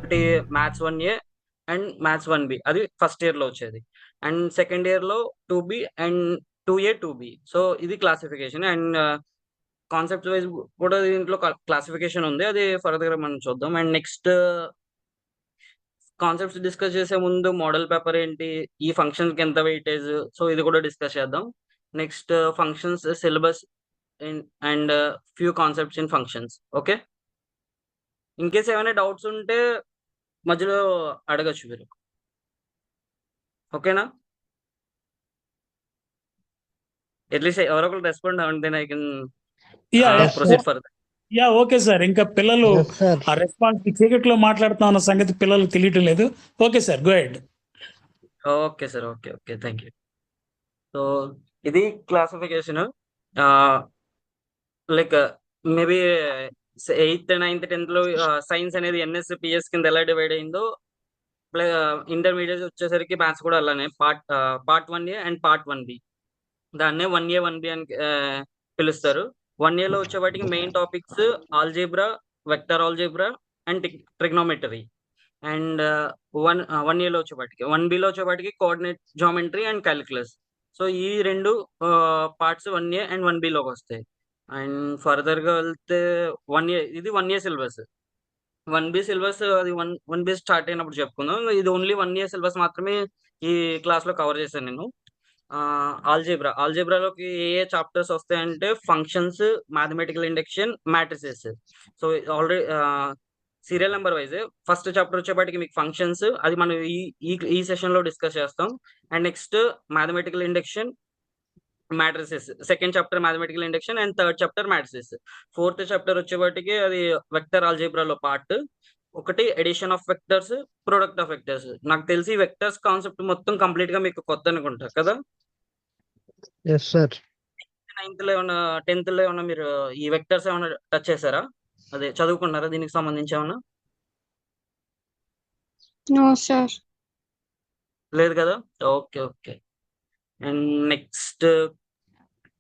ఒకటి maths 1A and maths 1B, అది first year లో వచ్చేది. అండ్ సెకండ్ ఇయర్ లో 2B and 2A 2B. So ఇది క్లాసిఫికేషన్. అండ్ కాన్సెప్ట్ వైజ్ కూడా దీంట్లో క్లాసిఫికేషన్ ఉంది, అది ఫర్దర్ మనం చూద్దాం. అండ్ నెక్స్ట్ కాన్సెప్ట్స్ డిస్కస్ చేసే ముందు మోడల్ పేపర్ ఏంటి, ఈ ఫంక్షన్ కి ఎంత వెయిటేజ్, సో ఇది కూడా డిస్కస్ చేద్దాం. Next functions syllabus and few concepts in functions. Okay, in case ఏమైనా డౌట్స్ ఉంటే మధ్యలో అడగచ్చు మీరు. ఓకేనా? అట్లీస్ట్ ఎవరో ఒకరు రెస్పాండ్ అవ్వండి, I can proceed further. Okay sir. ఇంకా పిల్లలు Yes, sir. ఆ రెస్పాన్స్ చీకట్లో మాట్లాడుతున్నా అన్న సంగతి పిల్లలు తెలియటం లేదు. Okay sir, go ahead. Okay sir, okay okay, thank you. So ఇది classification. Like maybe 8th 9th 10th లో సైన్స్ అనేది ఎన్ఎస్ పిఎస్ కింద ఎలా డివైడ్ అయిందో, ఇంటర్మీడియట్ వచ్చేసరికి మ్యాథ్స్ కూడా అలానే part 1A and part 1B. దాన్నే 1A 1B అని పిలుస్తారు. 1A లో వచ్చేవాటికి main topics algebra, vector algebra and trigonometry. And 1A లో వచ్చేవాటికి 1B లో వచ్చేవాటికి coordinate geometry and calculus. So ఈ రెండు పార్ట్స్ 1A అండ్ 1B లోకి వస్తాయి. అండ్ ఫర్దర్ గా వెళ్తే 1A ఇది 1A సిలబస్. 1B సిలబస్ అది 1B స్టార్ట్ అయినప్పుడు చెప్పుకుందాం. ఇది ఓన్లీ 1A సిలబస్ మాత్రమే ఈ క్లాస్ లో కవర్ చేశాను నేను. ఆల్జీబ్రాలోకి ఏ చాప్టర్స్ వస్తాయంటే functions, mathematical induction, matrices. So already serial number wise first chapter వచ్చేపాటికి మీకు ఫంక్షన్స్, అది మనం ఈ సెషన్ లో డిస్కస్ చేస్తాం. And next mathematical induction, matrices, second chapter mathematical induction and third chapter matrices. Fourth chapter వచ్చేపాటికి అది వెక్టర్ ఆల్జీబ్రాలో పార్ట్ ఒకటి, addition of vectors, product of vectors. నాకు తెలిసి వెక్టర్స్ కాన్సెప్ట్ మొత్తం కంప్లీట్ గా మీకు కొత్త అనుకుంటా కదా. Yes, sir. 9th లో ఏమన్నా 10th లో ఏమన్నా మీరు ఈ వెక్టర్స్ ఏమన్నా టచ్ చేశారా, అదే చదువుకున్నారా దీనికి సంబంధించి ఏమన్నా? No, sir. లేదు కదా, okay okay. And next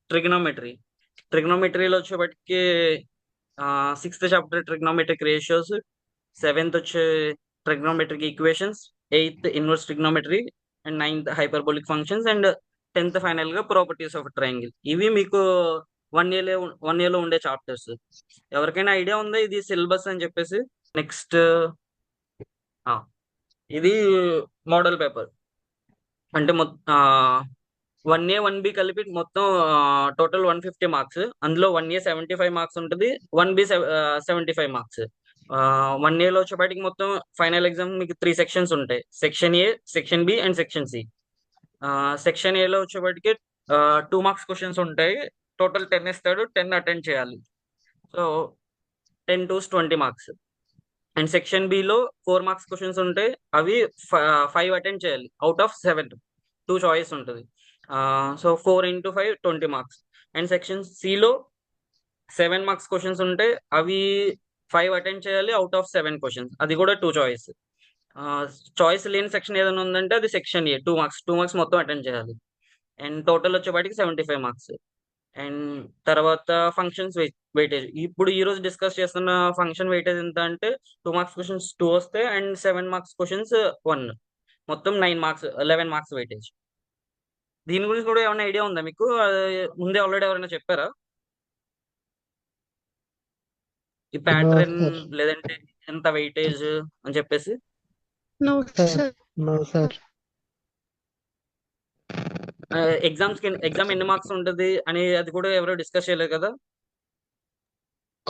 trigonometry. ట్రిగ్నోమెట్రీలో వచ్చేపటికి 6th chapter trigonometric ratios, 7th వచ్చే trigonometric equations, 8th inverse trigonometry and 9th hyperbolic functions and 10th final గా ప్రాపర్టీస్ ఆఫ్ ట్రయాంగిల్. ఇవి మీకు 1A లో ఉండే చాప్టర్స్. ఎవరికైనా ఐడియా ఉందా ఇది సిలబస్ అని చెప్పేసి? నెక్స్ట్ ఇది మోడల్ పేపర్. అంటే 1A 1B కలిపి మొత్తం టోటల్ 150 మార్క్స్. అందులో 1A 75 మార్క్స్ ఉంటుంది, 1B 75 మార్క్స్. 1A లో వచ్చేపాటికి మొత్తం ఫైనల్ ఎగ్జామ్ మీకు 3 సెక్షన్స్ ఉంటాయి, section A, section B and section C. Section A లో వచ్చేపాటికి 2 మార్క్స్ క్వశ్చన్స్ ఉంటాయి, టోటల్ 10 ఇస్తాడు, 10 అటెండ్ చేయాలి. So 10 to 20 marks. And section B లో 4 మార్క్స్ క్వశ్చన్స్ ఉంటాయి, అవి 5 అటెండ్ చేయాలి అవుట్ ఆఫ్ 7. 2 చాయిస్ ఉంటుంది. So 4 into 5 20 marks. And section C లో 7 మార్క్స్ క్వశ్చన్స్ ఉంటాయి, అవి 5 అటెండ్ చేయాలి అవుట్ ఆఫ్ 7 క్వశ్చన్స్, అది కూడా 2 చాయిస్. చాయిస్ లేని సెక్షన్ ఏదైనా ఉందంటే అది సెక్షన్ A, 2 మార్క్స్ మొత్తం అటెండ్ చేయాలి. అండ్ టోటల్ వచ్చేపాటికి 75 మార్క్స్. అండ్ తర్వాత ఫంక్షన్స్ వెయిటేజ్. ఇప్పుడు ఈ రోజు డిస్కస్ చేస్తున్న ఫంక్షన్ వెయిటేజ్ ఎంత అంటే 2 మార్క్స్ క్వశ్చన్స్ 2 వస్తాయి అండ్ 7 మార్క్స్ క్వశ్చన్స్ 1, మొత్తం 9 మార్క్స్, 11 మార్క్స్ వెయిటేజ్. దీని గురించి కూడా ఏమైనా ఐడియా ఉందా మీకు? ముందే ఆల్రెడీ ఎవరైనా చెప్పారా ఈ ప్యాటర్న్, sir. లేదంటే ఎంత వెయిటేజ్ అని చెప్పేసి? No, Sir. sir. No, sir. Exam ఎన్ని మార్క్స్ ఉంటుంది అని అది కూడా ఎవరో డిస్కస్ చేయలేదు కదా.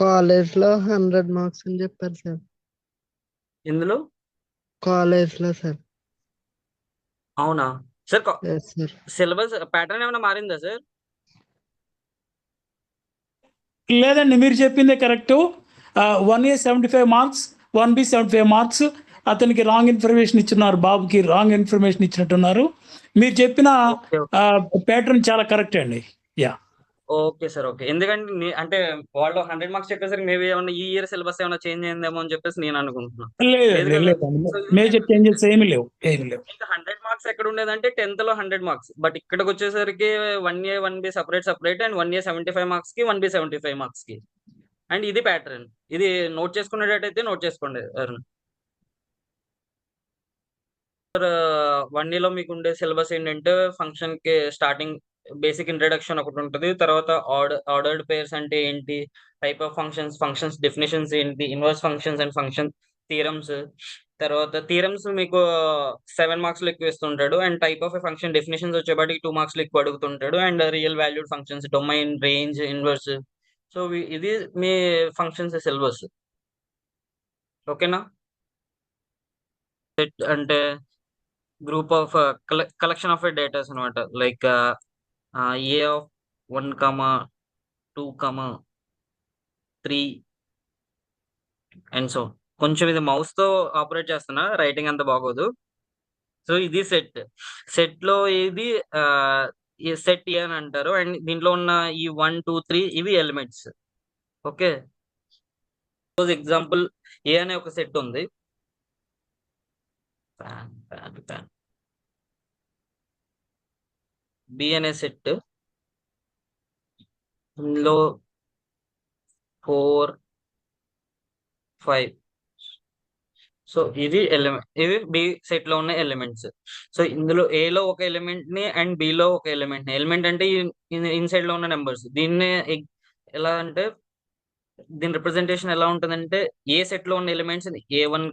కాలేజ్ లో 100 మార్క్స్ అని చెప్పారు సార్. ఇందులో కాలేజ్ లో సార్. అవునా sir? Yes sir. Syllabus pattern ఏమైనా మారిందా సార్? లేదండి, మీరు చెప్పిందే correct. 1A 75 marks, 1B 75 marks. అతనికి రాంగ్ ఇన్ఫర్మేషన్ ఇచ్చున్నారు, బాబుకి రాంగ్ ఇన్ఫర్మేషన్ ఇచ్చినట్టున్నారు. మీరు చెప్పిన ఓకే ప్యాటర్న్ చాలా కరెక్ట్ అండి. Yeah, okay sir, okay. ఎందుకంటే అంటే వాళ్ళు 100 మార్క్స్ చెప్పేసరికి మేబీ ఏమన్నా ఈ ఇయర్ సిలబస్ ఏమైనా చేంజ్ అయిందేమో అని చెప్పేసి నేను అనుకుంటున్నాను. లేదు లేదండి, కదా. లేదండి, సో మేజర్ చేంజెస్ ఏమీ లేవు. ఇంకా 100 మార్క్స్ ఎక్కడ ఉండేదంటే 10th లో 100 మార్క్స్, బట్ ఇక్కడికి వచ్చేసరికి 1A 1B separate and 1A 75 marks కి, 1B 75 మార్క్స్ కి. అండ్ ఇది ప్యాటర్న్. ఇది నోట్ చేసుకునేటట్టయితే నోట్ చేసుకోండి. వన్ ఇయర్లో మీకు ఉండే సిలబస్ ఏంటంటే ఫంక్షన్ కి స్టార్టింగ్ బేసిక్ ఇంట్రడక్షన్ ఒకటి ఉంటుంది. తర్వాత ఆర్డర్డ్ పేర్స్ అంటే ఏంటి, టైప్ ఆఫ్ ఫంక్షన్స్ డెఫినేషన్స్ ఏంటి, inverse functions and function theorems. తర్వాత థీరమ్స్ మీకు 7 మార్క్స్ ఎక్కువ ఇస్తుంటాడు. And type of function definitions వచ్చేపాటికి 2 మార్క్స్ ఎక్కువ అడుగుతుంటాడు. And real valued functions, domain, range, inverse. So ఇది మీ ఫంక్షన్స్ సిలబస్. ఓకేనా? అంటే group of collection of datas అనమాట. Like A of 1, 2, 3 and so. కొంచెం ఇది మౌస్ తో ఆపరేట్ చేస్తున్నా, రైటింగ్ అంత బాగోదు. సో ఇది సెట్ లో ఇది సెట్ ఏ అని అంటారు. అండ్ దీంట్లో ఉన్న ఈ 1, 2, 3 ఇవి ఎలిమెంట్స్. ఓకే, ఎగ్జాంపుల్ ఏ అనే ఒక సెట్ ఉంది. బి అనే సెట్, ఇందులో 4, 5. సో ఇవి బి సెట్ లో ఉన్న ఎలిమెంట్స్. సో ఇందులో ఏ లో ఒక ఎలిమెంట్ ని అండ్ బి లో ఒక ఎలిమెంట్ ని, ఎలిమెంట్ అంటే ఇన్సైడ్ లో ఉన్న నెంబర్స్. దీన్ని ఎలా అంటే దీని రిప్రజెంటేషన్ ఎలా ఉంటుందంటే ఏ సెట్ లో ఉన్న elements A1,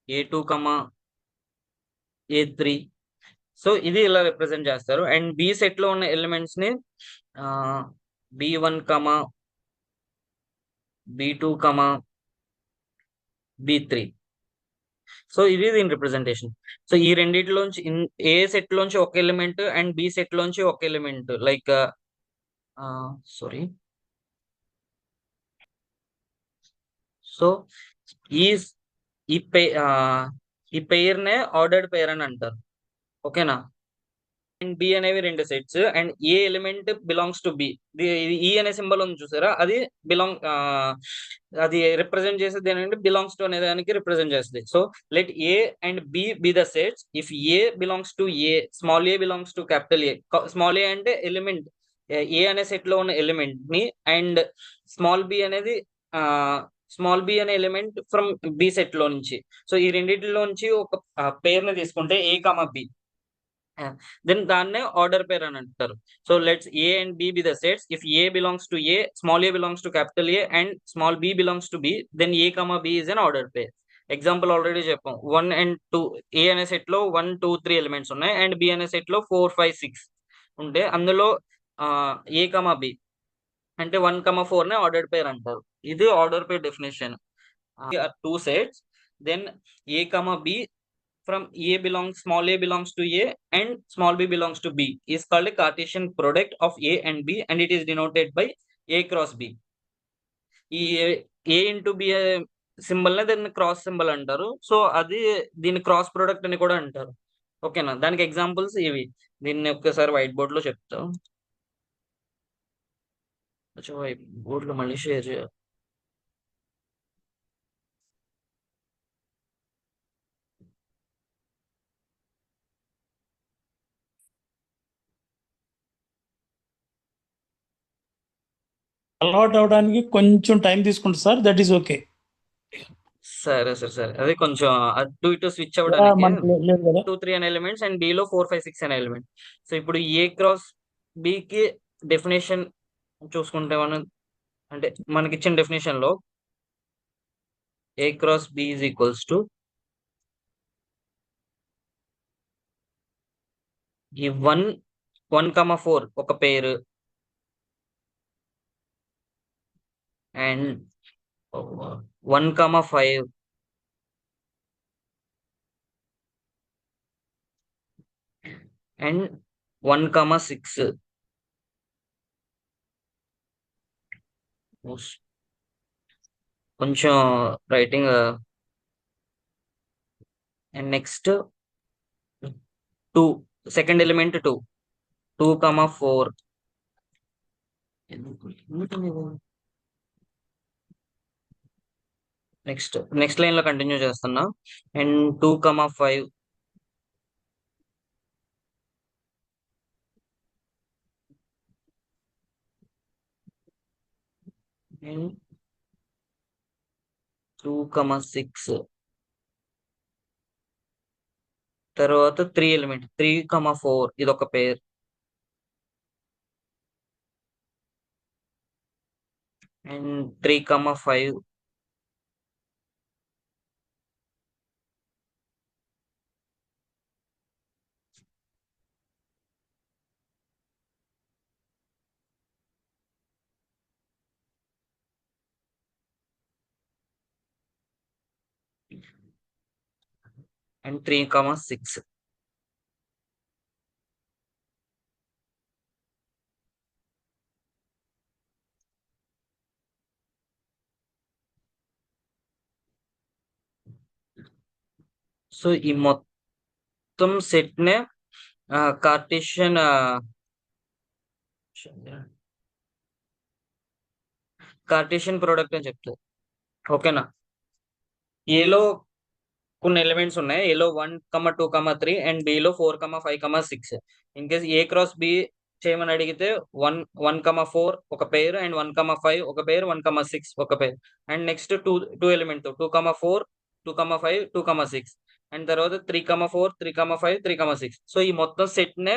A2, A3. So ఇది ఇలా రిప్రజెంట్ చేస్తారు. అండ్ బి సెట్ లో ఉన్న ఎలిమెంట్స్ ని B1, B2, B3. సో ఇది దీని రిప్రజెంటేషన్. సో ఈ రెండిట్లోంచి ఏ సెట్ లోంచి ఒక ఎలిమెంట్ అండ్ బి సెట్ లోంచి ఒక ఎలిమెంట్, లైక్ సారీ. సో ఈ ఈ పే ఈ పెయిర్ నే ఆర్డర్డ్ పెయిర్ అని అంటారు. ఓకేనా? అండ్ బి అనేవి రెండు sets. And A element belongs to B, ఈ అనే సింబల్ ఉంది చూసారా, అది అది రిప్రజెంట్ చేసేది ఏంటంటే బిలాంగ్స్ టు అనే దానికి రిప్రజెంట్ చేస్తుంది. So let A and B be the sets if A belongs to A, small A belongs to capital A. Small A అంటే ఎలిమెంట్, ఏ అనే సెట్ లో ఉన్న ఎలిమెంట్ ని, అండ్ స్మాల్ బి అనేది small B అనే element from B set లో నుంచి. So ఈ రెండింటిలోంచి ఒక పేర్ ని తీసుకుంటే ఏ, బి, దెన్ దాన్నే ఆర్డర్ పేర్ అని అంటారు. So let's A and B be the sets if A belongs to A, small A belongs to capital A, and small B belongs to B, then A, B is an order pair. Example already చెప్పాం. 1 and 2, ఏ అనే set లో 1, 2, 3 elements ఉన్నాయి. And B అనే set లో 4, 5, 6 ఉంటే అందులో ఏ, B అంటే 1, 4 నే ఆర్డర్డ్ పేర్ అంటారు. ఇది order pair definition. Two sets, then A, B from small a belongs to A and small b belongs to B is called a Cartesian product of A and B, and it is denoted by A cross B. ఈ A into B symbol నే దాన్ని cross symbol అంటారు. So అది దీన్ని cross product అని కూడా అంటారు. ఓకేనా? దానికి ఎగ్జాంపుల్స్ ఇవి. దీన్ని ఒక్కసారి వైట్ బోర్డ్ లో చెప్తా. వైట్ బోర్డ్ లో మళ్ళీ షేర్ చేయాలి. అలవాటు అవడానికి కొంచెం టైం తీసుకుంటుంది సార్, దట్ ఈస్ ఓకే. సరే సరే అదే కొంచెం అటు ఇటు స్విచ్ అవ్వడానికి. మనకి లేదు కదా. 2, 3 అనే ఎలిమెంట్స్ అండ్ B లో 4, 5, 6 అనే ఎలిమెంట్. సో ఇప్పుడు ఏ క్రాస్ B కి డెఫినేషన్ చూసుకుంటే మనం, అంటే మనకి ఇచ్చిన డెఫినేషన్ లో A cross B is equals to ఈ 1, 4 ఒక పేరు, అండ్ 1, 5 అండ్ 1, 6. కొంచెం writing. And next 2, second element 2, 4. Next line లో కంటిన్యూ చేస్తున్నా. And 2, 5 and 2, 6. తర్వాత 3 ఎలిమెంట్ 3,4 ఇది ఒక పేర్, అండ్ 3,5 అండ్ 3,6. సో ఈ మొత్తం సెట్ నే కార్టేషియన్ కార్టేషియన్ ప్రోడక్ట్ అని చెప్తారు. ఓకేనా? ఏలో కొన్ని ఎలిమెంట్స్ ఉన్నాయి, ఏలో 1,2,3 అండ్ బిలో 4,5,6. In case A cross B చేయమని అడిగితే 1,4 ఒక పేరు, అండ్ 1,5 ఒక పేరు, 1,6 ఒక పేరు, and next two element 2,4 2,5 2,6, and తర్వాత 3,4 3,5 3,6. సో ఈ మొత్తం సెట్ నే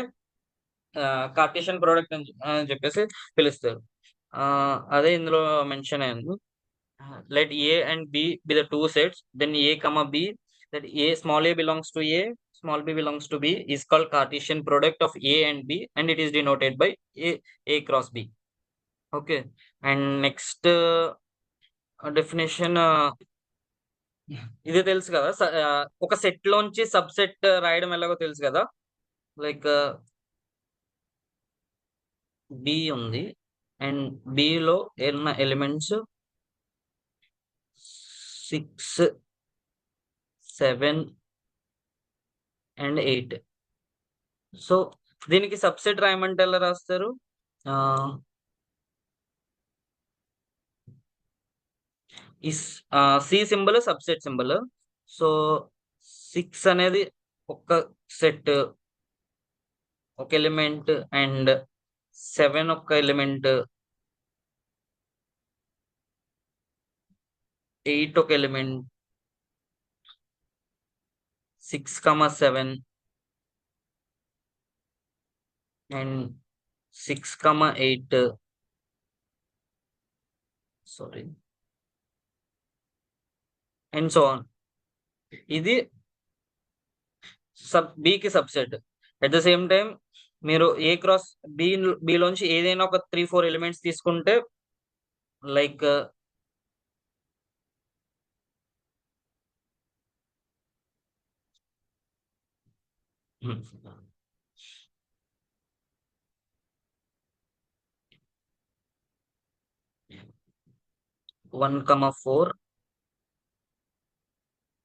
కార్టేషియన్ ప్రోడక్ట్ అని చెప్పేసి పిలుస్తారు. అదే ఇందులో మెన్షన్ అయింది. Let A and B be the two sets, then A comma B, that A small a belongs to A, small b belongs to B, is called Cartesian product of A and B, and it is denoted by A cross B. Okay, and next definition, ఇది తెలుసు కదా, ఒక set లోంచి sub set రాయడం ఎలాగో తెలుసు కదా. Like B ఉంది, అండ్ B లో ఉన్న ఎలిమెంట్స్ 6 7 అండ్ 8. సో దీనికి సబ్సెట్ రాయమంటే ఎలా రాస్తారు? ఈ C symbol subset symbol. So 6 అనేది ఒక సెట్, ఒక ఎలిమెంట్, అండ్ 7 ఒక ఎలిమెంట్, 8 ఒక ఎలిమెంట్, 6,7 అండ్ 6,8. Sorry, and so on. ఇది బికి subset. At the same time మీరు ఏ క్రాస్ బిలోంచి ఏదైనా ఒక 3-4 ఎలిమెంట్స్ తీసుకుంటే, లైక్ వన్ కమా 4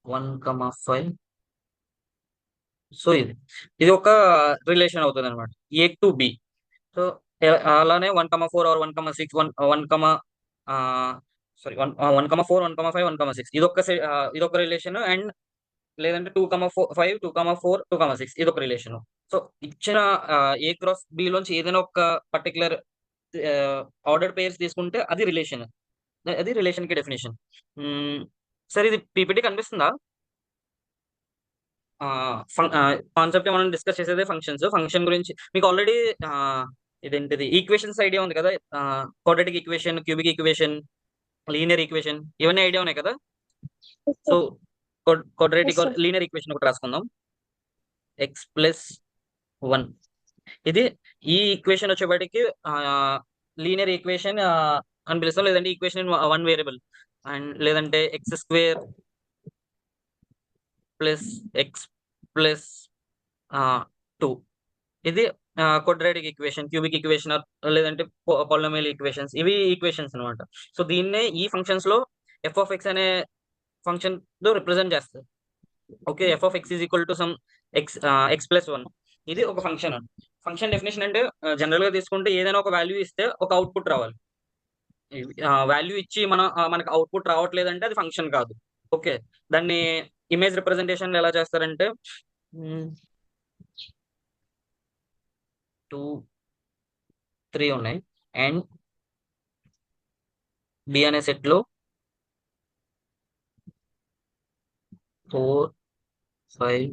1,5. సో ఇది ఒక రిలేషన్ అవుతుంది అనమాట, ఏ టు బి. సో అలానే 1,4 ఆర్ 1,6 సారీ 1,4 1,5 1,6 ఇదొక రిలేషన్, అండ్ లేదంటే 2,5 2,4 2,6 ఇదొక రిలేషన్. సో ఇచ్చిన ఏ క్రాస్ బి లోంచి ఏదైనా ఒక పర్టికులర్ ఆర్డర్ పేర్స్ తీసుకుంటే అది రిలేషన్ కి డెఫినేషన్. సరే, ఇది పీపీటీ కనిపిస్తుందా? కాన్సెప్ట్ మనం డిస్కస్ చేసేదే ఫంక్షన్ గురించి. మీకు ఆల్రెడీ ఇదేంటిది ఈక్వేషన్స్ ఐడియా ఉంది కదా, quadratic equation, cubic equation, linear equation, ఇవన్నీ ఐడియా ఉన్నాయి కదా. So quadratic Yes, sir. Linear equation ఒకటి రాసుకుందాం. x+1. ఇది ఈ ఈక్వేషన్ వచ్చేప్పటికి లీనియర్ ఈక్వేషన్ అని పిలుస్తాం, లేదంటే ఈక్వేషన్ వన్ వేరియబుల్, అండ్ లేదంటే x² ప్లస్ x ప్లస్ 2. ఇది క్వాడ్రాటిక్ ఈక్వేషన్, క్యూబిక్ ఈక్వేషన్, లేదంటే పాలినామియల్ ఈక్వేషన్స్, ఇవి ఈక్వేషన్స్ అనమాట. సో దీన్నే ఈ ఫంక్షన్స్ లో f(x) అనే ఫంక్షన్ తో రిప్రజెంట్ చేస్తారు. Okay, f(x) is equal to some x+1. ఇది ఒక ఫంక్షన్ డెఫినేషన్ అంటే జనరల్ గా తీసుకుంటే ఏదైనా ఒక వాల్యూ ఇస్తే ఒక అవుట్పుట్ రావాలి. వాల్యూ ఇచ్చి మనకు అవుట్పుట్ రావట్లేదంటే అది ఫంక్షన్ కాదు. ఓకే, దాన్ని ఇమేజ్ రిప్రజెంటేషన్ ఎలా చేస్తారంటే 2 3 ఉన్నాయి, అండ్ బి అనే సెట్ లో 4 5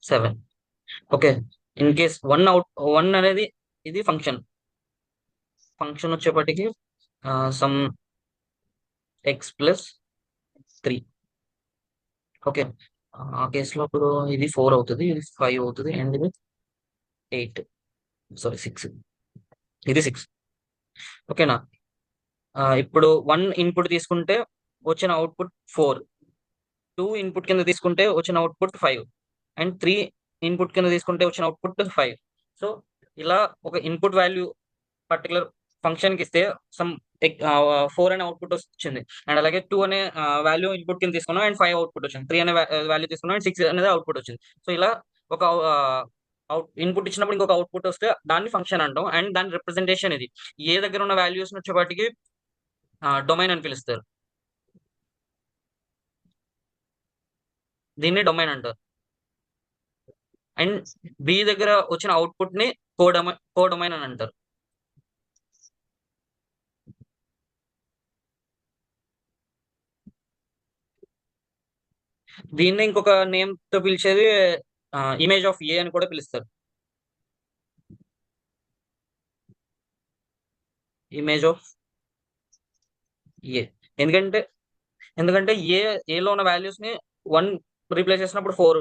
7. ఓకే, ఇన్ కేస్ 1 అనేది ఇది ఫంక్షన్ వచ్చేప్పటికి సమ్ ఎక్స్ ప్లస్ 3. ఓకే, ఆ కేసులో ఇప్పుడు ఇది 4 అవుతుంది, ఇది 5 అవుతుంది, అండ్ ఇది 8, సారీ 6, ఇది 6. ఓకేనా? ఇప్పుడు 1 ఇన్పుట్ తీసుకుంటే వచ్చిన అవుట్పుట్ 4, 2 ఇన్పుట్ కింద తీసుకుంటే వచ్చిన అవుట్పుట్ 5, అండ్ 3 ఇన్పుట్ కింద తీసుకుంటే వచ్చిన అవుట్పుట్ 5. సో ఇలా ఒక ఇన్పుట్ వాల్యూ పర్టికులర్ ఫంక్షన్ కి ఇస్తే సమ్ 4 అనే అవుట్పుట్ వచ్చింది, అండ్ అలాగే 2 అనే వాల్యూ ఇన్పుట్ కింద తీసుకున్నాం అండ్ 5 అవుట్పుట్ వచ్చింది, 3 అనే వాల్యూ తీసుకున్నాం అండ్ 6 అనేది అవుట్పుట్ వచ్చింది. సో ఇలా ఒక ఇన్పుట్ ఇచ్చినప్పుడు ఇంకొక అవుట్పుట్ వస్తే దాన్ని ఫంక్షన్ అంటాం, అండ్ దాని రిప్రజెంటేషన్ ఇది. ఏ దగ్గర ఉన్న వాల్యూస్ వచ్చేపాటికి డొమైన్ అని పిలుస్తారు, దీన్ని డొమైన్ అంటారు. అండ్ బి దగ్గర వచ్చిన అవుట్పుట్ ని కోడొమైన్ అని అంటారు. దీన్ని ఇంకొక నేమ్ తో పిలిచేది ఇమేజ్ ఆఫ్ ఏ అని కూడా పిలుస్తారు. ఇమేజ్ ఆఫ్ ఏ ఎందుకంటే ఏలో ఉన్న వాల్యూస్ ని 1 రీప్లేస్ చేసినప్పుడు 4,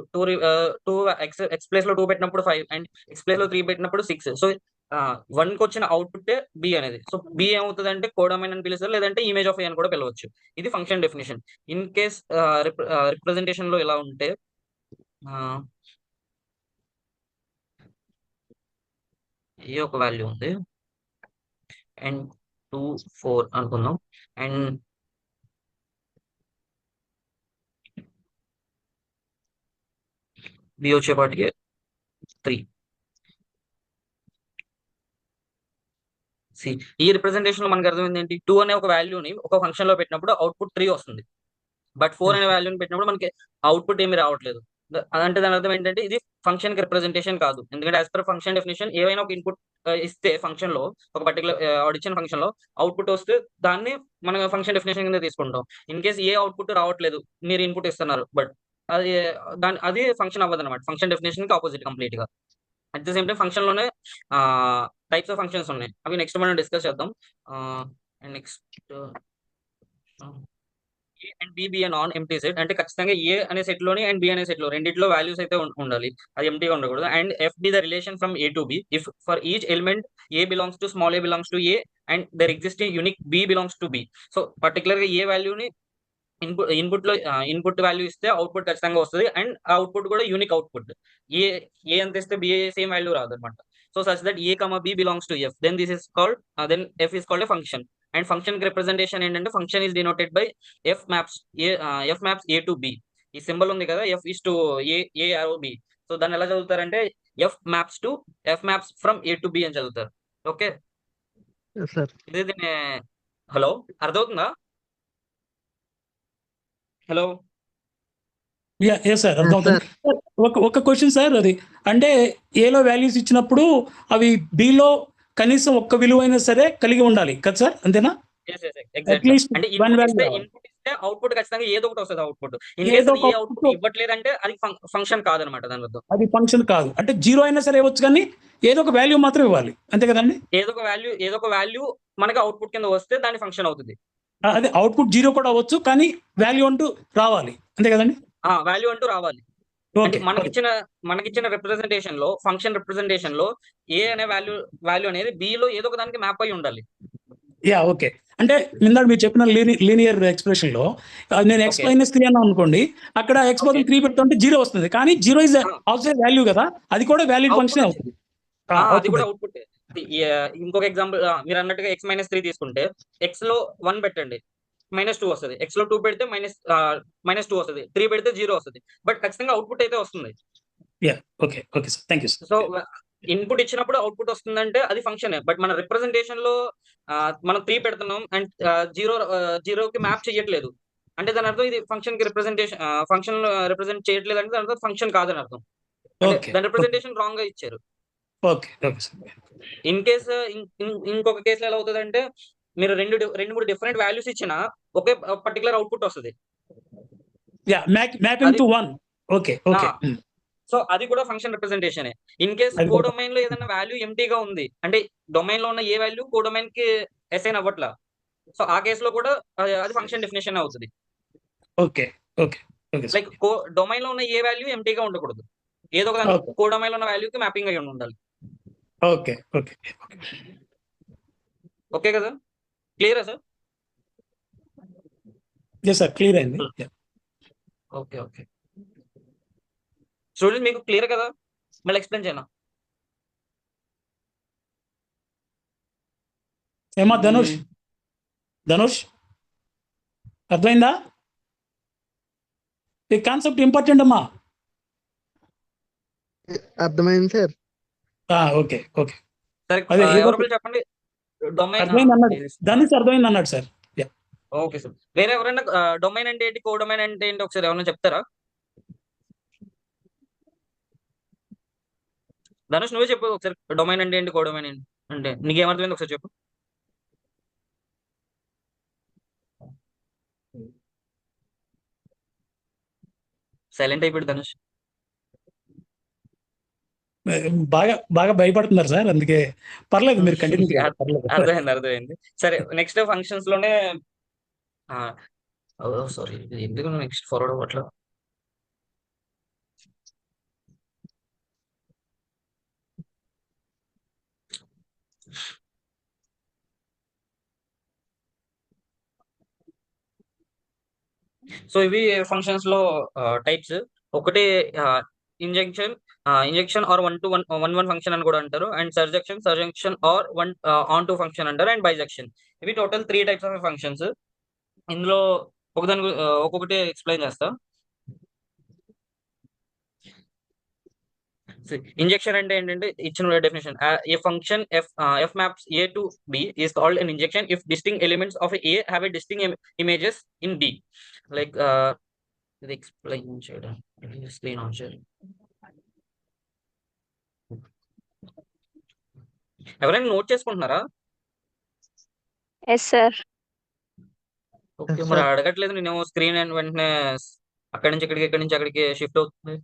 2 ఎక్స్ ప్లేస్ లో 2 పెట్టినప్పుడు 5, అండ్ ఎక్స్ ప్లేస్ లో 3 పెట్టినప్పుడు 6. సో 1 కి వచ్చిన అవుట్పుట్ బి అనేది. సో బి ఏమవుతుంది అంటే కోడొమైన్ అని పిలుస్తారు, లేదంటే ఇమేజ్ ఆఫ్ ఏ అని కూడా పిలవచ్చు. ఇది function definition. In case representation లో ఇలా ఉంటే ఏ ఒక వాల్యూ ఉంది అండ్ 2, 4 అనుకుందాం, అండ్ బి వచ్చేపాటికి 3. ఈ రిప్రజెంటేషన్ లో మనకు అర్థమైంది ఏంటి? 2 అనే ఒక వాల్యూని ఒక ఫంక్షన్ లో పెట్టినప్పుడు అవుట్పుట్ 3 వస్తుంది, బట్ 4 అనే వాల్యూని పెట్టినప్పుడు మనకి అవుట్పుట్ ఏమి రావట్లేదు. అంటే దాని అర్థం ఏంటంటే ఇది ఫంక్షన్ కి రిప్రజెంటేషన్ కాదు. ఎందుకంటే యాజ్ పర్ ఫంక్షన్ డెఫినేషన్ ఏవైనా ఒక ఇన్పుట్ ఇస్తే ఫంక్షన్ లో, ఒక పర్టికులర్ ఇచ్చిన ఫంక్షన్ లో అవుట్పుట్ వస్తే దాన్ని మనం ఫంక్షన్ డెఫినేషన్ కింద తీసుకుంటాం. ఇన్ కేస్ ఏ అవుట్పుట్ రావట్లేదు, మీరు ఇన్పుట్ ఇస్తున్నారు, బట్ అది ఫంక్షన్ అవ్వదు అనమాట. ఫంక్షన్ డెఫినేషన్ కి ఆపోజిట్ కంప్లీట్ గా. At the same time function లోనే టైప్స్ ఆఫ్ ఫంక్షన్స్ ఉన్నాయి, అవి నెక్స్ట్ మనం డిస్కస్ చేద్దాం. And next A and B non empty set, అంటే ఖచ్చితంగా ఏ అనే సెట్ లోని అండ్ బి అనే సెట్ లో రెండిట్లో వాల్యూస్ అయితే ఉండాలి, అది ఎంప్టీగా ఉండకూడదు. And F be the relation from A to B if for each element A belongs to small A belongs to A and there exist unique B belongs to B. So particular గా A వాల్యూని input value ఇస్తే output ఖచ్చితంగా వస్తుంది, and output కూడా unique output. A ఎంత ఇస్తే B same value రాదు అనమాట. So such that A comma B belongs to F, then this is called then F is called a function. And function representation ఏంటంటే function is denoted by F maps A to B. ఈ symbol ఉంది కదా, F is to ఏ ఆరో B. So దాన్ని ఎలా చదువుతారంటే F maps from A to B అని చదువుతారు. ఓకే, సార్ ఇది దీన్ని హలో అర్థమవుతుందా? హలో సార్ అర్థమవుతుంది. ఒక క్వశ్చన్ సార్, అది అంటే ఏలో వాల్యూస్ ఇచ్చినప్పుడు అవి బిలో కనీసం ఒక్క విలువ అయినా సరే కలిగి ఉండాలి కదా సార్, అంతేనా? అట్లీస్ట్ అంటే వన్ ఇన్పుట్ వాల్యూ ఇస్తే అవుట్పుట్ ఖచ్చితంగా ఏదో ఒకటి వస్తుంది అవుట్పుట్. ఇన్ కేస్ ఏదో అది ఒక ఏ అవుట్పుట్ ఇవ్వట్లేదంటే అది ఫంక్షన్ కాదనమాట. దాని అర్థం అది ఫంక్షన్ కాదు, అంటే జీరో అయినా సరే ఇవ్వచ్చు, కానీ ఏదో ఒక వాల్యూ మాత్రం ఇవ్వాలి, అంతే కదండి? ఏదో ఒక వాల్యూ మనకి అవుట్పుట్ కింద వస్తే దాని ఫంక్షన్ అవుతుంది. అదే అవుట్పుట్ జీరో కూడా అవ్వచ్చు, కానీ వాల్యూ అంటూ రావాలి, అంతే కదండి? వాల్యూ అంటూ రావాలి. అంటే ఓకే, మనకిచ్చిన రిప్రజెంటేషన్ లో, ఫంక్షన్ రిప్రజెంటేషన్ లో ఏ అనే వాల్యూ అనేది బి లో ఏదో ఒక దానికి మ్యాప్ అయి ఉండాలి. ఓకే. అంటే ఇందాక మీరు చెప్పిన లీనియర్ ఎక్స్ప్రెషన్ లో నేను ఎక్స్ Okay. మైనస్ 3 అని అనుకోండి, అక్కడ ఎక్స్ బదులు 3 పెడుతుంటే జీరో వస్తుంది, కానీ జీరో ఇస్ ఆల్సో వాల్యూ కదా, అది కూడా వ్యాలిడ్ ఫంక్షన్ అవుతుంది. అది కూడా అవుట్పుట్. ఇంకొక ఎగ్జాంపుల్, మీరు అన్నట్టుగా ఎక్స్ మైనస్ 3 తీసుకుంటే ఎక్స్ లో 1 పెట్టండి, -2 వస్తుంది. ఎక్స్ లో 2 పెడితే -2 వస్తుంది, 3 పెడితే 0 వస్తుంది, బట్ ఖచ్చితంగా అవుట్పుట్ అయితే వస్తుంది. Okay sir, thank you sir. So input ఇచ్చినప్పుడు అవుట్పుట్ వస్తుందంటే అది ఫంక్షన్. బట్ మన రిప్రజెంటేషన్ లో మనం 3 పెడుతున్నాం అండ్ జీరోకి మ్యాప్ చేయట్లేదు, అంటే దాని అర్థం ఇది ఫంక్షన్ కి ఫంక్షన్ రిప్రజెంట్ చేయట్లేదు, అంటే దాని అర్థం ఫంక్షన్ కాదని అర్థం. అంటే ఓకే దాని రిప్రజెంటేషన్ రాంగ్ గా ఇచ్చారు. Okay sir. ఇన్ కేస్ ఇంకొక కేసులో ఎలా అవుతుంది అంటే మీరు రెండు మూడు డిఫరెంట్ వాల్యూస్ ఇచ్చినా ఒకే పర్టికులర్ అవుట్పుట్ వస్తుంది. Mapping to 1. ఓకే. సో అది కూడా ఫంక్షన్ రిప్రజెంటేషన్. ఇన్ కేస్ అది కోడొమైన్ లో ఏదైనా వాల్యూ ఎంటీగా ఉంది అంటే డొమైన్ లో ఉన్న ఏ వాల్యూ కోడొమైన్ కి అసైన్ అవ్వట్లా, సో ఆ కేసులో కూడా అది ఫంక్షన్ డెఫినేషన్ అవుతుంది. Okay okay okay like domain లో ఉన్న ఏ వాల్యూ ఎంటీగా ఉండకూడదు, ఏదో ఒక ఓకే కోడొమైన్ లో ఉన్న వాల్యూకి మ్యాపింగ్ అయి ఉండాలి. ఓకే ఓకే ఓకే కదా, క్లియరా సార్? ఎస్ సార్, క్లియర్ అయింది. ఓకే ఓకే స్టూడెంట్ మీకు క్లియర్ కదా, మళ్ళీ ఎక్స్ప్లెయిన్ చేయనా? ఏమా ధనుష్, ధనుష్ అర్థమైందా? ఈ కాన్సెప్ట్ ఇంపార్టెంట్ అమ్మా. అర్థమైంది సార్. ఓకే ఓకే సరే అదే ఏదో ఎవరు చెప్పండి డొమైన్. అర్థమైంది అన్నాడు, ధనుష్ అర్థమైంది అన్నాడు సార్. ఓకే సార్, వేరే ఎవరైనా డొమైన్ అంటే ఏంటి, కోడొమైన్ అంటే ఏంటి ఒకసారి ఎవరైనా చెప్తారా? ధనుష్ నువ్వే చెప్పు ఒకసారి, డొమైన్ అంటే ఏంటి, కోడొమైన్ ఏంటి అంటే నీకేమర్థమైంది ఒకసారి చెప్పు. సైలెంట్ అయిపోయాడు ధనుష్. బాగా బాగా భయపడుతున్నారు సార్, అందుకే పర్లేదు మీరు కంటిన్యూ చేయండి, పర్లేదు. అర్థమైంది. సరే నెక్స్ట్ ఫంక్షన్స్ లోనే సారీ ఎందుకు నెక్స్ట్ ఫార్వర్డ్ అవ్వట్లా. సో ఇవి ఫంక్షన్స్ లో టైప్స్. ఒకటి injection or one to one function అని కూడా అంటారు, and surjection or onto function అంటారు, అండ్ బైజెక్షన్. ఇవి టోటల్ 3 టైప్స్ ఆఫ్ ఫంక్షన్స్. ఇందులో ఒక్కొక్కటి ఎక్స్ప్లెయిన్ చేస్తా. ఇంజెక్షన్ అంటే ఏంటంటే ఇచ్చిన definition, A function F maps A to B is called an injection if distinct elements of A have a distinct images in B. Like ఇది explain చేయడం, screen on చేయాలి. ఎవరైనా నోట్ చేసుకుంటున్నారా? Yes sir. ఓకే, Yes, మరి sir. అడగట్లేదు నేను screen and వెంటనే అక్కడి నుంచి ఇక్కడికి, ఇక్కడి నుంచి అక్కడికి షిఫ్ట్ అవుతుంది.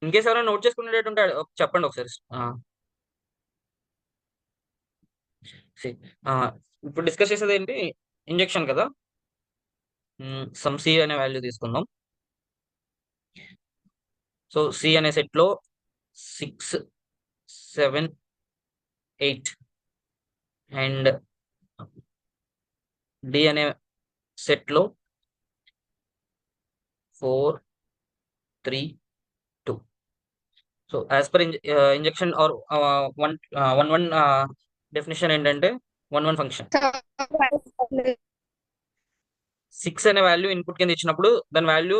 ఇన్ కేసు ఎవరైనా నోట్ చేసుకునేటట్టు ఉంటే చెప్పండి ఒకసారి. See, ఇప్పుడు డిస్కస్ చేసేది ఏంటి, ఇంజెక్షన్ కదా. సమ్ సి అనే వాల్యూ తీసుకుందాం. సో సి అనే సెట్ లో 6, 7, 8 అండ్ డి అనే సెట్ లో 4, 3, 2. So as per injection or one definition ఏంటంటే 1 ఫంక్షన్. 6 అనే వాల్యూ ఇన్పుట్ కింద ఇచ్చినప్పుడు దాని వాల్యూ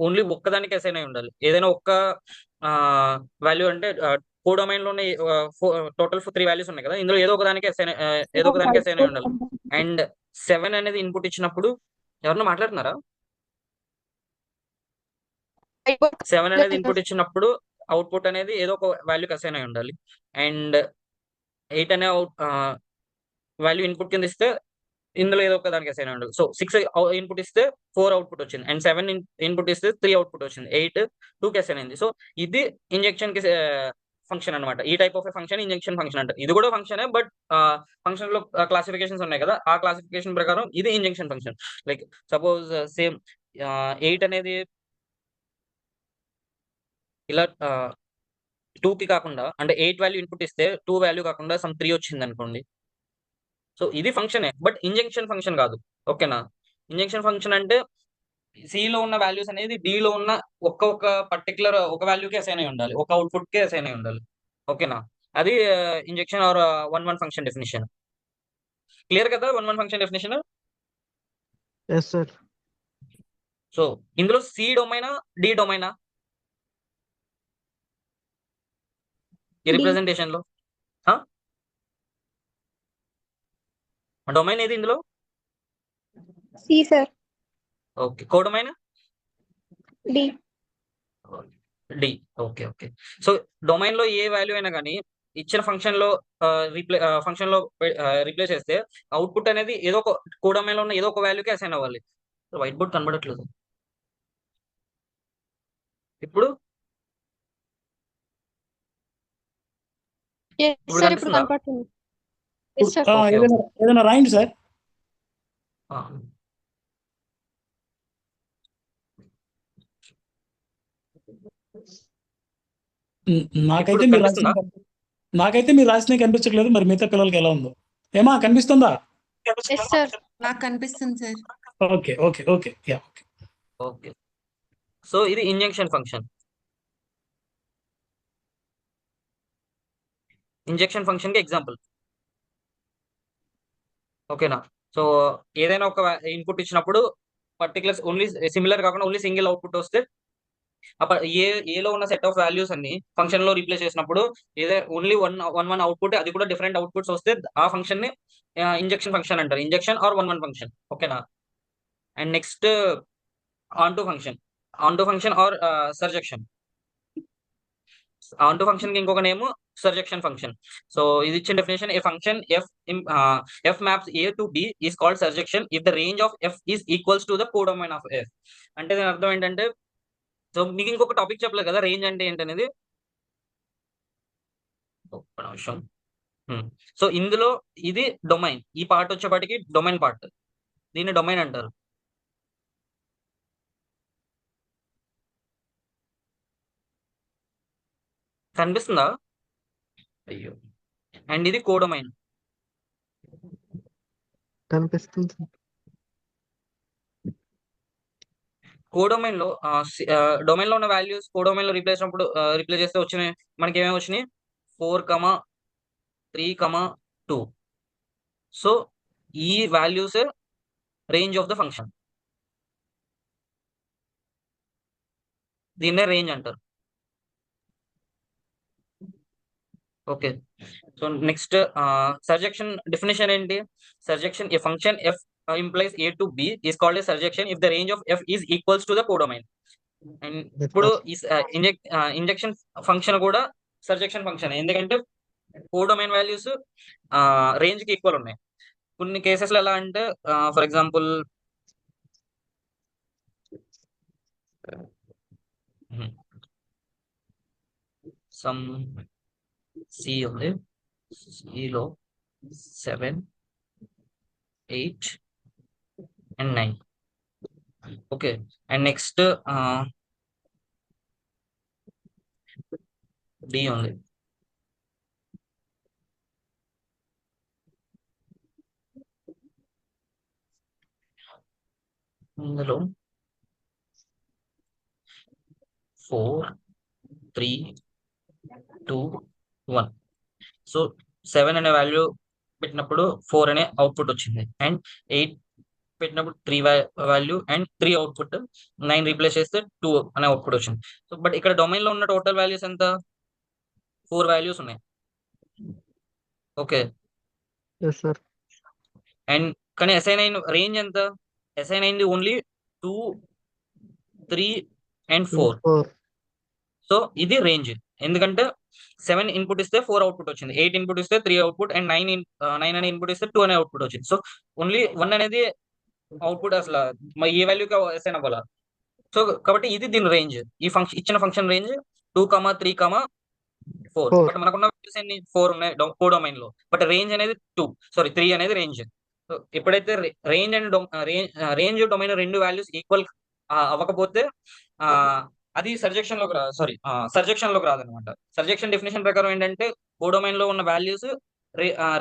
ఓన్లీ ఒక్కదానికి అసైన్ అయి ఉండాలి. ఏదైనా ఒక్క వాల్యూ అంటే కోడొమైన్ లోనే టోటల్ 3 వాల్యూస్ ఉన్నాయి కదా, ఇందులో ఏదో ఒకదానికి అసైన్ అయి ఉండాలి. అండ్ 7 అనేది ఇన్పుట్ ఇచ్చినప్పుడు, ఎవరన్నా మాట్లాడుతున్నారా? 7 అనేది ఇన్పుట్ ఇచ్చినప్పుడు అవుట్పుట్ అనేది ఏదో ఒక వాల్యూకి అసైన్ అయి ఉండాలి. అండ్ 8 అనే వాల్యూ ఇన్పుట్ కింద ఇస్తే ఇందులో ఏదో ఒక దానికి అసైన్ ఉండాలి. సో 6 ఇన్పుట్ ఇస్తే 4 అవుట్పుట్ వచ్చింది, అండ్ 7 ఇన్పుట్ ఇస్తే 3 అవుట్పుట్ వచ్చింది, 8 2కి అసైన్ అయింది. సో ఇది ఇంజెక్షన్ కి ఫంక్షన్ అనమాట. ఈ type of function injection function అంటారు. ఇది కూడా ఫంక్షనే, బట్ ఫంక్షన్ లో క్లాసిఫికేషన్స్ ఉన్నాయి కదా, ఆ క్లాసిఫికేషన్ ప్రకారం ఇది injection function. Like suppose same 8 అనేది ఇలా 2కి కాకుండా, అంటే 8 వాల్యూ ఇన్పుట్ ఇస్తే 2 వాల్యూ కాకుండా సమ్ 3 వచ్చింది అనుకోండి. సో ఇది ఫంక్షనే, బట్ ఇంజెక్షన్ ఫంక్షన్ కాదు. ఓకేనా? ఇంజెక్షన్ ఫంక్షన్ అంటే C లో ఉన్న వాల్యూస్ అనేది D లో ఉన్న ఒక్కొక్క పర్టికులర్ ఒక వాల్యూకి అసైన్ అయి ఉండాలి, ఒక అవుట్పుట్ కి అసైన్ అయి ఉండాలి. ఓకేనా? అది injection or 1 function definition. Clear కదా 1 function definition? Yes sir. So ఇందులో C డొమైనా D డొమైనా ఈ రిప్రజెంటేషన్ లో? డొమైన్ ఏది ఇందులో? C sir. Okay, codomain D. D. Okay okay so domain లో ఏ వాల్యూ అయినా కానీ ఇచ్చిన ఫంక్షన్ లో రీప్లేస్ చేస్తే అవుట్పుట్ అనేది ఏదో ఒక కోడొమైన్ లో ఉన్న ఏదో ఒక వాల్యూకి అసైన్ అవ్వాలి. వైట్ బోర్డ్ కనబడట్లేదు ఇప్పుడు. ఎస్ ఇప్పుడు సార్ ఇప్పుడు కనిపిస్తుందా? కనపడుతుంది. Yes sir. ఓకే, ఏదైనా రాయండి సార్. ఆ. నాకైతే ఇప్పుడు మీరు రాసిన కనిపిస్తుందా? నాకైతే మీరు రాసినవి కనిపించట్లేదు. మరి మిగతా పిల్లలకి ఎలా ఉందో? ఏమా కనిపిస్తుందా? Yes sir. నాకు కనిపిస్తుంది సార్. Okay okay okay yeah okay. Okay, so ఇది ఇంజెక్షన్ ఫంక్షన్. ఇంజెక్షన్ ఫంక్షన్ కి ఎగ్జాంపుల్. ఓకేనా? సో ఏదైనా ఒక ఇన్పుట్ ఇచ్చినప్పుడు పర్టికులర్ ఓన్లీ సిమిలర్ కాకుండా ఓన్లీ సింగిల్ అవుట్పుట్ వస్తే ఏలో ఉన్న సెట్ ఆఫ్ వాల్యూస్ అన్ని ఫంక్షన్ లో రీప్లేస్ చేసినప్పుడు ఏదో ఓన్లీ వన్ అవుట్పుట్, అది కూడా డిఫరెంట్ అవుట్పుట్స్ వస్తే ఆ ఫంక్షన్ ని ఇంజెక్షన్ ఫంక్షన్ అంటారు. Injection or one function. ఓకేనా? And next onto function or surjection. Onto function కి ఇంకొక నేమ్ సర్జెక్షన్ ఫంక్షన్. సో ఇది ఇచ్చిన definition: A function F maps A to B is called surjection if the range of F is equals to the codomain of F. అంటే దీని అర్థం ఏంటంటే, so మీకు ఇంకొక టాపిక్ చెప్పలేదు కదా రేంజ్ అంటే ఏంటనేది. ఒక్క నిమిషం. సో ఇందులో ఇది డొమైన్, ఈ పార్ట్ వచ్చేపాటికి డొమైన్ పార్ట్, దీన్ని డొమైన్ అంటారు. కనిపిస్తుందా? అయ్యో. అండ్ ఇది కోడొమైన్. కనిపిస్తుంది సార్. కోడొమైన్ లో డొమైన్ లో ఉన్న వాల్యూస్ కోడొమైన్ లో రీప్లేస్ చేస్తే వచ్చినాయి మనకి ఏమేమి వచ్చినాయి? 4, 3, 2. సో ఈ values range of the function, దీన్నే రేంజ్ అంటారు. Okay, so next surjection definition ఏంటి? Surjection: a function F implies a to b is called a surjection if the range of f is equals to the codomain. And ఇప్పుడు ఈ injection function కూడా సర్జెక్షన్ function, ఎందుకంటే codomain values range కి equal ఉన్నాయి. కొన్ని cases లో ఎలా అంటే, ఫర్ ఎగ్జాంపుల్ సమ్ సి ఉంది, సిలో 7, 8 and 9. Okay, and next D ఉంది. ఇందులో 4, 3, 2, 1. సో 7 అనే వాల్యూ పెట్టినప్పుడు 4 అనే అవుట్పుట్ వచ్చింది. అండ్ 8 పెట్టినప్పుడు 3 వాల్యూ అండ్ 3 అవుట్పుట్. 9 రీప్లేస్ చేస్తే 2 అనే అవుట్పుట్ వచ్చింది. సో బట్ ఇక్కడ డొమైన్ లో ఉన్న టోటల్ వాల్యూస్ ఎంత? 4 వాల్యూస్ ఉన్నాయి. Okay, yes sir. అండ్ కానీ అసైన్ అయిన రేంజ్ ఎంత? అసైన్ అయింది ఓన్లీ 2, 3 and 4. 4. సో ఇది రేంజ్, ఎందుకంటే 7 ఇన్పుట్ ఇస్తే 4 అవుట్పుట్ వచ్చింది, 8 ఇన్పుట్ ఇస్తే 3 అవుట్పుట్, అండ్ 9 అనే ఇన్పుట్ ఇస్తే 2 అనే అవుట్పుట్ వచ్చింది. సో ఓన్లీ 1 అనేది అవుట్పుట్, అసలు ఏ వాల్యూకి అసైన్ అవ్వాలా. సో కాబట్టి ఇది దీని రేంజ్. ఈ ఫంక్షన్ ఇచ్చిన ఫంక్షన్ రేంజ్ 2, 3, 4. 4. బట్ మనకున్న వాల్యూస్ ఎన్ని? 4 ఉన్నాయి కోడొమైన్ లో. బట్ రేంజ్ అనేది 3 అనేది రేంజ్. సో ఎప్పుడైతే రేంజ్ అండ్ రేంజ్ డొమైన్ రెండు వాల్యూస్ ఈక్వల్ అవ్వకపోతే అది సర్జెక్షన్ లోకి సర్జెక్షన్ లోకి రాదనమాట. సర్జెక్షన్ డెఫినేషన్ ప్రకారం ఏంటంటే కోడొమైన్ లో ఉన్న వాల్యూస్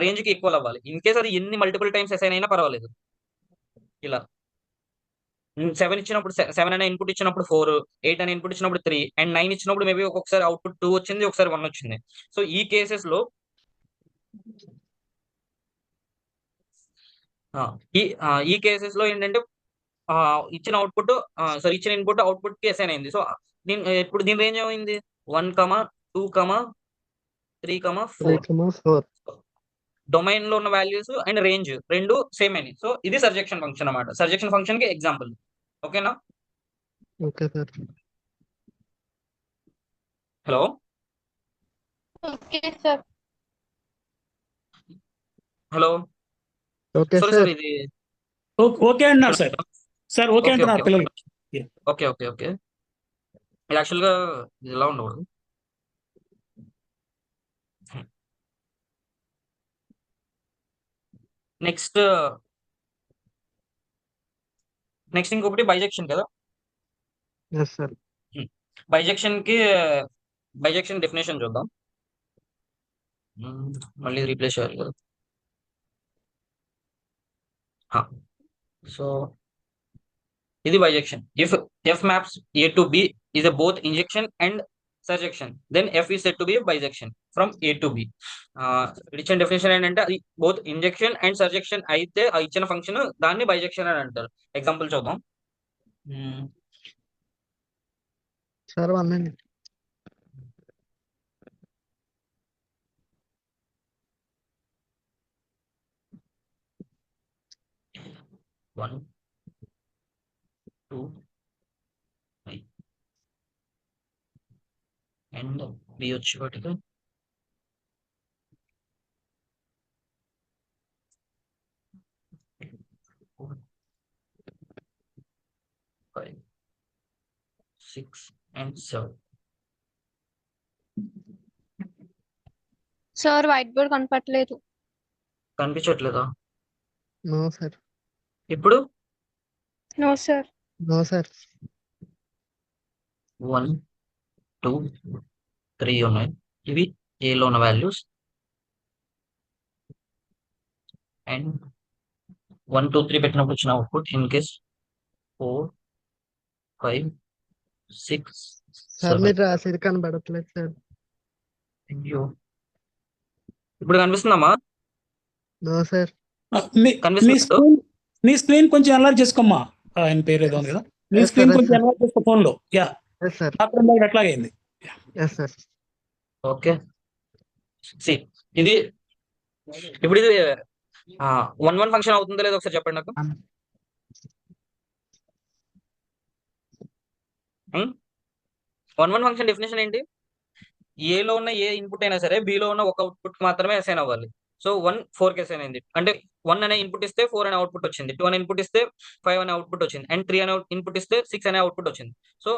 రేంజ్ కి ఈక్వల్ అవ్వాలి. ఇన్ కేస్ అది ఎన్ని మల్టిపుల్ టైమ్స్ అసైన్ అయినా పర్వాలేదు. ఇలా 7 ఇచ్చినప్పుడు 7 అనే ఇన్పుట్ ఇచ్చినప్పుడు 4, 8 అనే ఇన్పుట్ ఇచ్చినప్పుడు 3, అండ్ 9 ఇచ్చినప్పుడు మేబీ ఒక్కొక్కసారి అవుట్పుట్ 2 వచ్చింది, ఒకసారి 1 వచ్చింది. సో ఈ కేసెస్ లో ఈ కేసెస్ లో ఏంటంటే ఇచ్చిన అవుట్పుట్ ఇచ్చిన ఇన్పుట్ అవుట్పుట్ కి అసైన్ అయింది. సో ఇప్పుడు దీని రేంజ్ ఏమైంది? 1, 2, 3, 4. డొమైన్ లో ఉన్న వాల్యూస్ అండ్ రేంజ్ రెండు సేమ్ అయినాయి. సో ఇది సర్జెక్షన్ ఫంక్షన్ అన్నమాట. సర్జెక్షన్ ఫంక్షన్ కి ఎగ్జాంపుల్. ఓకేనా? Okay sir. Hello, okay sir. Hello. Okay sorry sir. ఇది ఓకే అంటున్నారు సార్. సార్ ఓకే ఓకే అంటున్నారు ఓకే పిల్లలు. ఓకే ఓకే ఓకే ఇది యాక్చువల్గా ఇలా ఉండకూడదు. నెక్స్ట్ నెక్స్ట్ ఇంకొకటి బైజెక్షన్ కదా. Yes sir. బైజెక్షన్ కి బైజెక్షన్ డెఫినేషన్ చూద్దాం. మళ్ళీ రీప్లేస్ చేయాలి కదా. సో ఇది bijection. If f maps a to b is a both injection and surjection, then f is said to be a bisection from a to b. ఇచ్చిన definition ఏంటంటే అది both injection and సర్జెక్షన్ అయితే ఆ ఇచ్చిన function దాన్ని bisection అని అంటారు. Example చూద్దాం. Sir 1 minute. One two and B వచ్చి వాటికి five 6 and 7. Sir white board కనపట్లేదు. కనిపించట్లేదా నో సార్. ఇప్పుడు? No sir. No sir. 1 2 3 ఉన్నాయి. ఇవి ఏ లో ఉన్న వాల్యూస్ అండ్ 1 2 3 పెట్టినప్పుడు వచ్చిన అవుట్పుట్ ఇన్ కేస్ 4 5 6 సార్ 7. మీరు రాసేది కనబడట్లేదు సార్. అయ్యో, ఇప్పుడు కనిపిస్తుందమ్మా? No sir. కనిపిస్తుందా? నీ స్క్రీన్ కొంచెం అలర్ట్ చేసుకోమ్మా. ఆయన పేరు ఏదో ఉంది కదా, నీ Yes, స్క్రీన్ sir, కొంచెం yes, sir. అలర్ట్ చేసుకో ఫోన్ లో. Yeah, yes sir. అక్కడ ఎట్లాగైంది. Yes sir. ఓకే, సి ఇది ఇప్పుడు ఇది 1 1 ఫంక్షన్ అవుతుందో లేదో ఒకసారి చెప్పండి నాకు. 1 1 ఫంక్షన్ డెఫినేషన్ ఏంటి? ఏ లో ఉన్న ఏ ఇన్పుట్ అయినా సరే B లో ఉన్న ఒక అవుట్పుట్ మాత్రమే అసైన్ అవ్వాలి. సో 1 4 కి అసైన్ అయింది అంటే 1 అనే ఇన్పుట్ ఇస్తే 4 అనే అవుట్పుట్ వచ్చింది, 2 అనే ఇన్పుట్ ఇస్తే 5 అనే అవుట్పుట్ వచ్చింది, అండ్ 3 అనే ఇన్పుట్ ఇస్తే 6 అనే అవుట్పుట్ వచ్చింది. సో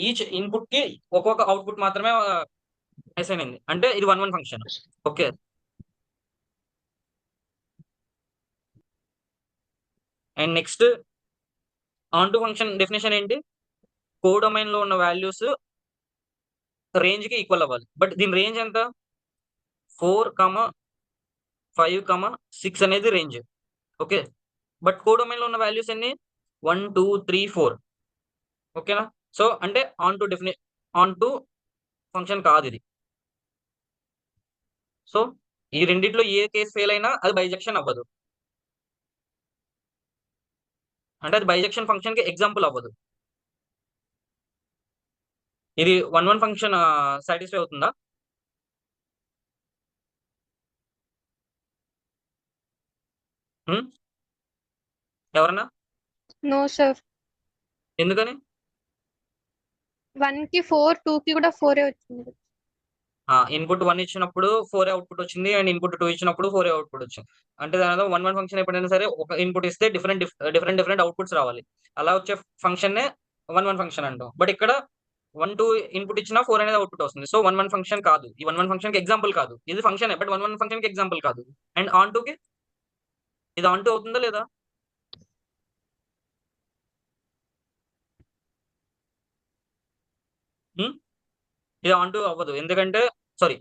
ఈచ్ ఇన్పుట్ కి ఒక్కొక్క అవుట్పుట్ మాత్రమే అసైన్ అయింది అంటే ఇది 1 1 function. Okay, and next on to function definition ఏంటి? కోడొమైన్ లో ఉన్న వాల్యూస్ రేంజ్ కి ఈక్వల్ అవ్వాలి. బట్ దీని రేంజ్ ఎంత? 4 5 6 అనేది రేంజ్. ఓకే, బట్ కోడొమైన్ లో ఉన్న వాల్యూస్ ఎన్ని? 1 2 3 4. ఓకేనా? సో అంటే ఆన్ టు ఫంక్షన్ కాదు ఇది. సో ఈ రెండిట్లో ఏ కేసు ఫెయిల్ అయినా అది బైజెక్షన్ అవ్వదు, అంటే అది బైజెక్షన్ ఫంక్షన్ కి ఎగ్జాంపుల్ అవ్వదు. ఇది 1 1 ఫంక్షన్ సాటిస్ఫై అవుతుందా? ఎవరన్నా? No sir. ఎందుకని? 1 కి 4, 2 కి కూడా 4 వచ్చింది. ఇన్పుట్ 1 ఇచ్చినప్పుడు 4 అవుట్పుట్ వచ్చింది, అండ్ ఇన్పుట్ 2 ఇచ్చినప్పుడు 4 అవుట్పుట్ వచ్చింది. అంటే దానిలో 1 1 ఫంక్షన్ ఎప్పుడైనా సరే ఒక ఇన్పుట్ ఇస్తే డిఫరెంట్ అవుట్పుట్స్ రావాలి. అలా వచ్చే ఫంక్షన్ నే 1 1 ఫంక్షన్ అంటాం. బట్ ఇక్కడ 1 2 ఇన్పుట్ ఇచ్చినా 4 అనేది అవుట్పుట్ వస్తుంది. సో 1 1 ఫంక్షన్ కాదు, ఈ 1 1 ఫంక్షన్ కి ఎగ్జాంపుల్ కాదు. ఇది ఫంక్షన్ బట్ 1 1 ఫంక్షన్ కి ఎగ్జాంపుల్ కాదు. అండ్ ఆన్ కి ఇది ఆన్ టు అవుతుందా లేదా? ఇది ఆన్ టు అవ్వదు, ఎందుకంటే సారీ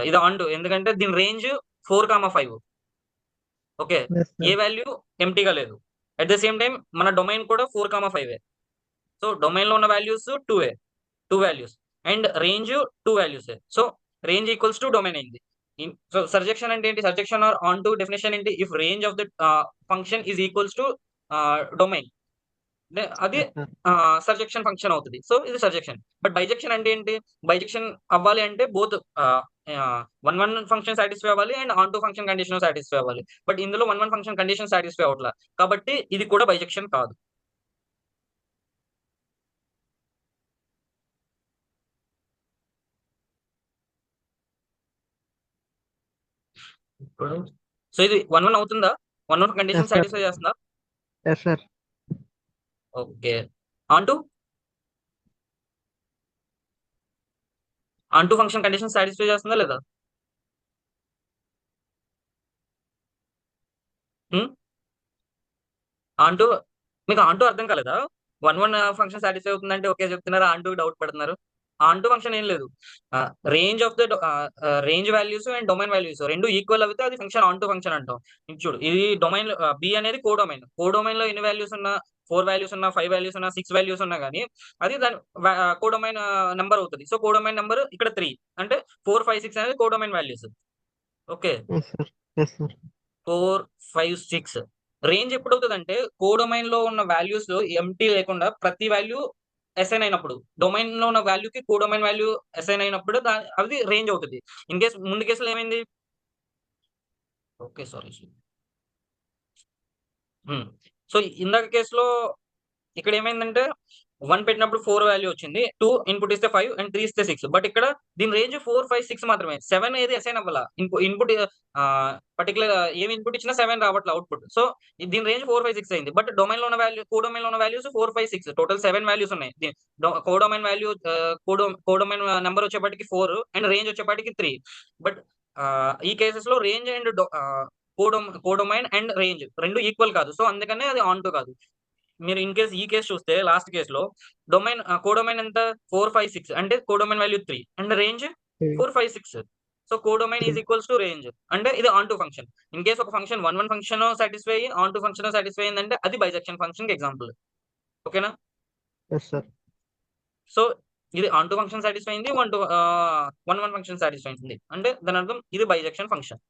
ఇది ఆన్ టు ఎందుకంటే దీని range 4 5. Okay, yes ah sir. Value ఎంటీగా లేదు. అట్ ద సేమ్ టైం మన డొమైన్ కూడా 4 5. సో డొమైన్ లో ఉన్న values 2 values and range 2 values. So range equals to domain అయింది. సో సర్జెక్షన్ అంటే ఏంటి? Surjection or onto definition ఏంటి? If range of the function is equals to domain, అది ఎస్ సార్. సర్జెక్షన్ ఫంక్షన్ అవుతుంది. So ఇది surjection. But bisection అంటే ఏంటి? Bisection అవ్వాలి అంటే బోత్ 1 1 ఫంక్షన్ సాటిస్ఫై అవ్వాలి and on to function condition satisfy అవ్వాలి. బట్ ఇందులో 1 1 ఫంక్షన్ కండిషన్ సాటిస్ఫై అవ్వట్లా, కాబట్టి ఇది కూడా బైజెక్షన్ కాదు. ఇప్పుడు సో ఇది 1 1 అవుతుందా? 1 1 కండిషన్ Yes, sir. సాటిస్ఫై చేస్తుందా? Yes sir. Okay, onto function condition satisfy చేస్తుందా లేదా? ఆన్ టూ మీకు ఆన్ టూ అర్థం కాలేదా? 1 ఫంక్షన్ సాటిస్ఫై అవుతుందంటే ఓకే చెప్తున్నారు, ఆన్ టూ డౌట్ పడుతున్నారు. ఆన్ టూ ఫంక్షన్ ఏం లేదు, range of the range values and domain values రెండు ఈక్వల్ అవుతే అది ఫంక్షన్ ఆన్ టూ ఫంక్షన్ అంటాం. ఇది చూడు, ఇది డొమైన్ బి అనేది కోడొమైన్ లో ఎన్ని వాల్యూస్ ఉన్నా, 4 వాల్యూస్ ఉన్నా, 5 వాల్యూస్ ఉన్నా, 6 వాల్యూస్ ఉన్నా కానీ అది దాని కోడొమైన్ నెంబర్ అవుతుంది. సో కోడొమైన్ నెంబర్ ఇక్కడ 3 అంటే 4, 5, 6 అనేది codomain values. Okay, yes sir. Yes sir. 4, 5, 6 range ఎప్పుడు అవుతుంది అంటే కోడొమైన్ లో ఉన్న వాల్యూస్ లో ఎంటీ లేకుండా ప్రతి వాల్యూ అసైన్ అయినప్పుడు, డొమైన్ లో ఉన్న వాల్యూకి కోడొమైన్ వాల్యూ అసైన్ అయినప్పుడు అది రేంజ్ అవుతుంది. ఇన్ కేస్ ముందు కేసులో ఏమైంది, ఓకే సారీ, సో ఇందాక కేసులో ఇక్కడ ఏమైందంటే 1 పెట్టినప్పుడు 4 వాల్యూ వచ్చింది, 2 ఇన్పుట్ ఇస్తే 5 అండ్ 3 ఇస్తే 6. బట్ ఇక్కడ దీని రేంజ్ 4, 5, 6 మాత్రమే, 7 ఏది అసైన్ అవ్వాల. ఇన్పుట్ పర్టికులర్ ఏమి ఇన్పుట్ ఇచ్చినా 7 రావట్లే అవుట్పుట్. సో దీని రేంజ్ 4, 5, 6 అయింది. బట్ డొమైన్ లో ఉన్న వాల్యూ, కోడొమైన్ లో ఉన్న వాల్యూస్ 4, 5, 6 టోటల్ 7 వాల్యూస్ ఉన్నాయి. కోడొమైన్ వాల్యూ కోడొమైన్ నెంబర్ వచ్చేప్పటికి 4 అండ్ రేంజ్ వచ్చేప్పటికి 3. బట్ ఈ కేసెస్ లో range and codomain and range రెండు ఈక్వల్ కాదు. సో అందుకనే అది ఆన్ టూ కాదు. మీరు ఇన్ కేస్ ఈ కేసు చూస్తే లాస్ట్ కేసులో కోడొమైన్ ఎంత 4, 5, 6 అంటే codomain value 3 and range 4, 5, 6. So codomain is equals to range అంటే ఇది onto function. In case ఒక ఫంక్షన్ 1 ఫంక్షన్ సాటిస్ఫై అయ్యి ఆన్ టూ ఫంక్షన్ సాటిస్ఫై అయిందంటే అది బైజెక్షన్ ఫంక్షన్ కి ఎగ్జాంపుల్. ఓకేనా? Yes sir. సో ఇది ఆన్ టూ ఫంక్షన్ సాటిస్ఫై అయింది, 1 ఫంక్షన్ సాటిస్ఫై అయింది అంటే దాని అర్థం ఇది బైజెక్షన్ ఫంక్షన్.